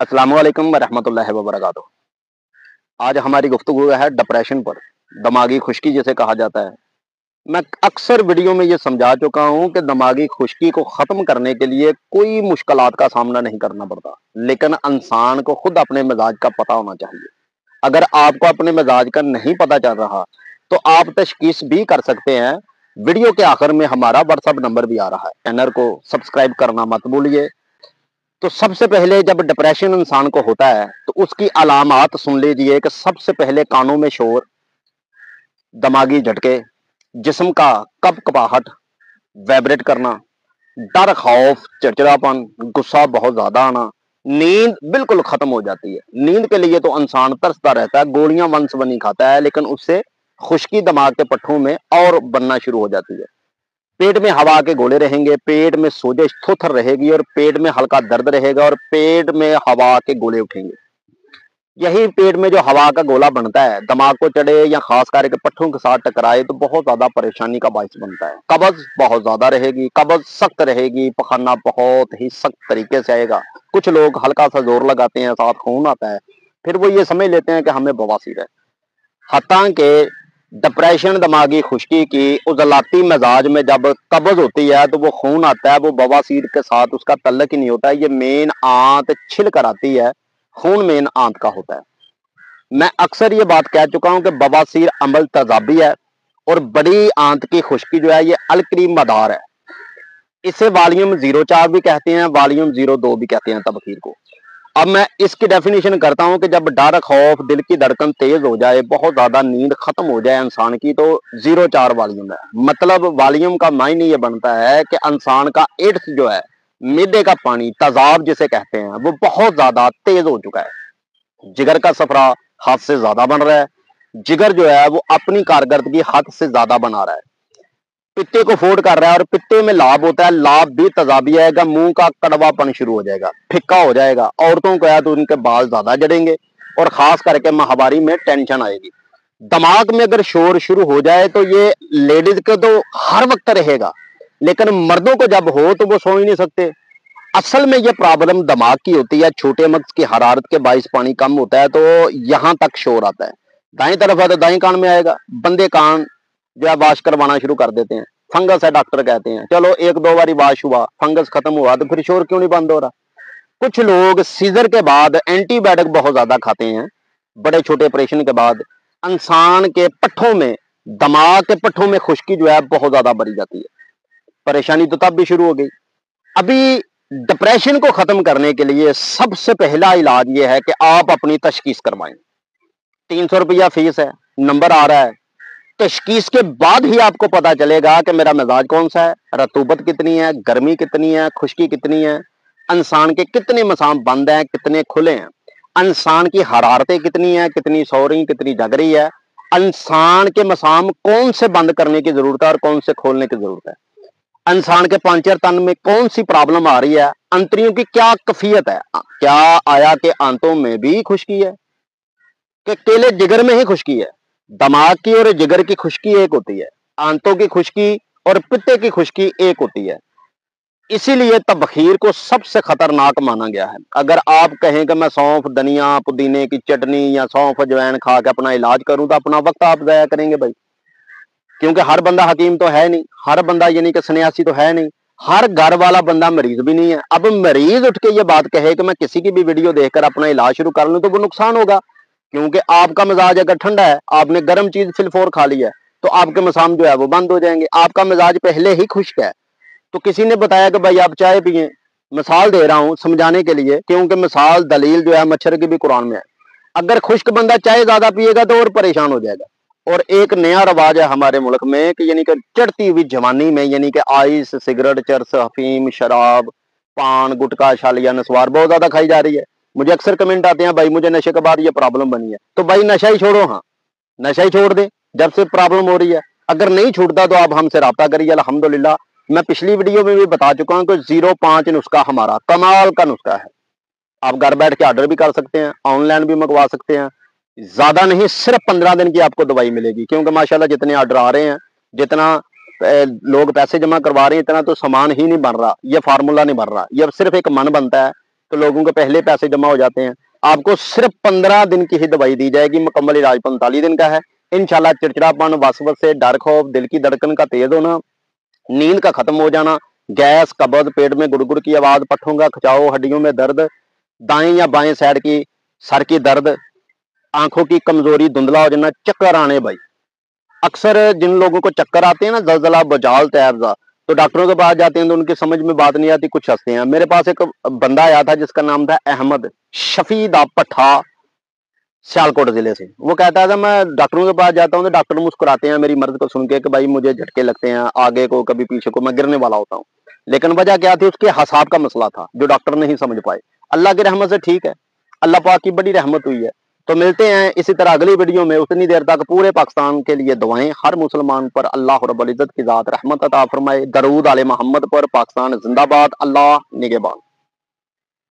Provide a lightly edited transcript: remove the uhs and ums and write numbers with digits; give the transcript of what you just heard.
अस्सलाम वालेकुम वरहमतुल्लाहि वबरकातुहू। आज हमारी गुफ्तगू है डिप्रेशन पर, दिमागी खुश्की जिसे कहा जाता है। मैं अक्सर वीडियो में ये समझा चुका हूँ कि दिमागी खुश्की को ख़त्म करने के लिए कोई मुश्किलात का सामना नहीं करना पड़ता, लेकिन इंसान को खुद अपने मिजाज का पता होना चाहिए। अगर आपको अपने मिजाज का नहीं पता चल रहा तो आप तशखीस भी कर सकते हैं। वीडियो के आखिर में हमारा व्हाट्सएप नंबर भी आ रहा है, चैनल को सब्सक्राइब करना मत भूलिए। तो सबसे पहले जब डिप्रेशन इंसान को होता है तो उसकी अलामात सुन लीजिए कि सबसे पहले कानों में शोर, दिमागी झटके, जिस्म का कपकपाहट, वाइब्रेट करना, डर, खौफ, चिड़चिड़ापन, गुस्सा बहुत ज्यादा आना, नींद बिल्कुल खत्म हो जाती है। नींद के लिए तो इंसान तरसता रहता है, गोलियां वंश बनी खाता है, लेकिन उससे खुश्की दिमाग के पट्टों में और बनना शुरू हो जाती है। पेट में हवा के गोले रहेंगे, पेट में सोजिश थोथर रहेगी और पेट में हल्का दर्द रहेगा और पेट में हवा के गोले उठेंगे। यही पेट में जो हवा का गोला बनता है, दिमाग को चढ़े या खास करके पट्ठों के साथ टकराए तो बहुत ज्यादा परेशानी का बायस बनता है। कब्ज बहुत ज्यादा रहेगी, कब्ज सख्त रहेगी, पखाना बहुत ही सख्त तरीके से आएगा। कुछ लोग हल्का सा जोर लगाते हैं, साथ खून आता है, फिर वो ये समझ लेते हैं कि हमें बवासीर है। हालांकि डिप्रेशन दिमागी खुश्की की उजलाती मिजाज में जब कब्ज होती है तो वो खून आता है, वो बवासीर के साथ उसका तल्लक ही नहीं होता है। ये मेन आंत छिल कर आती है, खून मेन आंत का होता है। मैं अक्सर ये बात कह चुका हूं कि बवासीर अमल तजाबी है और बड़ी आंत की खुश्की जो है ये अलकरी मदार है। इसे वॉल्यूम 04 भी कहते हैं, वॉल्यूम 02 भी कहते हैं तबखीर को। अब मैं इसकी डेफिनेशन करता हूं कि जब डर, खौफ, दिल की धड़कन तेज हो जाए, बहुत ज्यादा नींद खत्म हो जाए इंसान की, तो 04 वॉल्यूम है। मतलब वॉल्यूम का मायने ये बनता है कि इंसान का एड्स जो है, मिडे का पानी, तेजाब जिसे कहते हैं, वो बहुत ज्यादा तेज हो चुका है। जिगर का सफरा हद से ज्यादा बन रहा है। जिगर जो है वो अपनी कारकर्दगी हद से ज्यादा बना रहा है, पित्ते को फोड़ कर रहा है और पित्ते में लाभ होता है। लाभ भी तेजाबी आएगा, मुंह का कड़वापन शुरू हो जाएगा, फिक्का हो जाएगा। औरतों को है तो उनके बाल ज्यादा जड़ेंगे और खास करके माहवारी में टेंशन आएगी। दिमाग में अगर शोर शुरू हो जाए तो ये लेडीज को तो हर वक्त रहेगा, लेकिन मर्दों को जब हो तो वो सो ही नहीं सकते। असल में ये प्रॉब्लम दिमाग की होती है। छोटे मगज की हरारत के बाइस पानी कम होता है तो यहां तक शोर आता है। दाएं तरफ है तो दाएं कान में आएगा। बंदे कान जो है वाश करवाना शुरू कर देते हैं, फंगस है डॉक्टर कहते हैं। चलो एक दो बारी वाश हुआ, फंगस खत्म हुआ, तो फिर शोर क्यों नहीं बंद हो रहा? कुछ लोग सीजर के बाद एंटीबायोटिक बहुत ज्यादा खाते हैं, बड़े छोटे ऑपरेशन के बाद इंसान के पट्ठों में, दिमाग के पट्ठों में खुश्की जो है बहुत ज्यादा बढ़ जाती है। परेशानी तो तब भी शुरू हो गई। अभी डिप्रेशन को खत्म करने के लिए सबसे पहला इलाज यह है कि आप अपनी तशखीस करवाएं। 300 रुपया फीस है, नंबर आ रहा है। तशखीस के बाद ही आपको पता चलेगा कि मेरा मिजाज कौन सा है, रतूबत कितनी है, गर्मी कितनी है, खुश्की कितनी है, इंसान के कितने मसाम बंद हैं, कितने खुले हैं, इंसान की हरारतें कितनी है, कितनी सो रही, कितनी जग रही है, इंसान के मसाम कौन से बंद करने की जरूरत है और कौन से खोलने की जरूरत है, इंसान के पांचर तन में कौन सी प्रॉब्लम आ रही है, अंतरियों की क्या कफियत है, क्या आया के आंतों में भी खुश्की है कि केले जिगर में ही खुश्की है। दिमाग की और जिगर की खुश्की एक होती है, आंतों की खुश्की और पित्ते की खुश्की एक होती है। इसीलिए तबखीर को सबसे खतरनाक माना गया है। अगर आप कहें कि मैं सौंफ, धनिया, पुदीने की चटनी या सौंफ अजवैन खा के अपना इलाज करूं, तो अपना वक्त आप जाया करेंगे भाई, क्योंकि हर बंदा हकीम तो है नहीं, हर बंदा यानी कि सन्यासी तो है नहीं, हर घर वाला बंदा मरीज भी नहीं है। अब मरीज उठ के ये बात कहे कि मैं किसी की भी वीडियो देखकर अपना इलाज शुरू कर लूं, तो वो नुकसान होगा। क्योंकि आपका मिजाज अगर ठंडा है, आपने गर्म चीज फिलफोर खा ली है, तो आपके मसाम जो है वो बंद हो जाएंगे। आपका मिजाज पहले ही खुश्क है, तो किसी ने बताया कि भाई आप चाय पिए, मिसाल दे रहा हूं समझाने के लिए, क्योंकि मिसाल दलील जो है मच्छर की भी कुरान में है। अगर खुश्क बंदा चाय ज्यादा पिएगा तो और परेशान हो जाएगा। और एक नया रवाज है हमारे मुल्क में कि यानी कि चढ़ती हुई जवानी में यानी कि आइस, सिगरेट, चरस, अफीम, शराब, पान, गुटखा, शालिया, नस्वार बहुत ज्यादा खाई जा रही है। मुझे अक्सर कमेंट आते हैं, भाई मुझे नशे के बाद ये प्रॉब्लम बनी है। तो भाई नशा ही छोड़ो, हाँ नशा ही छोड़ दे जब से प्रॉब्लम हो रही है। अगर नहीं छूटता तो आप हमसे रब्ता करिए। अल्हम्दुलिल्लाह मैं पिछली वीडियो में भी बता चुका हूं कि 05 नुस्खा हमारा कमाल का नुस्खा है। आप घर बैठ के ऑर्डर भी कर सकते हैं, ऑनलाइन भी मंगवा सकते हैं। ज्यादा नहीं, सिर्फ 15 दिन की आपको दवाई मिलेगी, क्योंकि माशाल्लाह जितने ऑर्डर आ रहे हैं, जितना लोग पैसे जमा करवा रहे हैं, इतना तो सामान ही नहीं बन रहा, ये फार्मूला नहीं बन रहा। ये सिर्फ एक मन बनता है تو لوگوں کے پہلے پیسے جمع ہو جاتے ہیں. آپ کو صرف 15 دن کی ہی دوائی دی جائے گی, مکمل علاج 45 دن کا ہے. انشاءاللہ چڑچڑاپن, وسوسے سے, ڈر خوف, دل کی دھڑکن کا تیز ہونا, نیند کا ختم ہو جانا, گیس, قبض, پیٹ میں گڑ گڑ کی آواز, پٹھوں کا کھچاؤ, ہڈیوں میں درد, دائیں یا بائیں سائڈ کی سر کی درد, آنکھوں کی کمزوری, دھندلا ہو جانا, چکر آنے. بھائی اکثر جن لوگوں کو چکر آتے ہیں نا, زلزلہ, بجال, تیرزا, تو ڈاکٹروں کے پاس جاتے ہیں تو ان کی سمجھ میں بات نہیں آتی, کچھ ہنستے ہیں. میرے پاس ایک بندہ آیا تھا جس کا نام تھا احمد شفیع پٹھا, سیالکوٹ ضلع سے. وہ کہتا تھا میں ڈاکٹروں کے پاس جاتا ہوں تو ڈاکٹر مسکراتے ہیں میری مرض کو سن کے کہ بھائی مجھے جھٹکے لگتے ہیں, آگے کو کبھی پیچھے کو, میں گرنے والا ہوتا ہوں. لیکن وجہ کیا تھی؟ اس کے حساب کا مسئلہ تھا جو ڈاکٹر نہیں سمجھ پائے. اللہ کی رحمت سے ٹھیک ہے, اللہ پاک کی بڑی رحمت ہوئی ہے. تو ملتے ہیں اسی طرح اگلی ویڈیو میں. اتنی دیر تک پورے پاکستان کے لیے دعائیں, ہر مسلمان پر اللہ رب العزت کی ذات رحمت عطا فرمائے. درود آل محمد پر. پاکستان زندہ باد. اللہ نگہبان.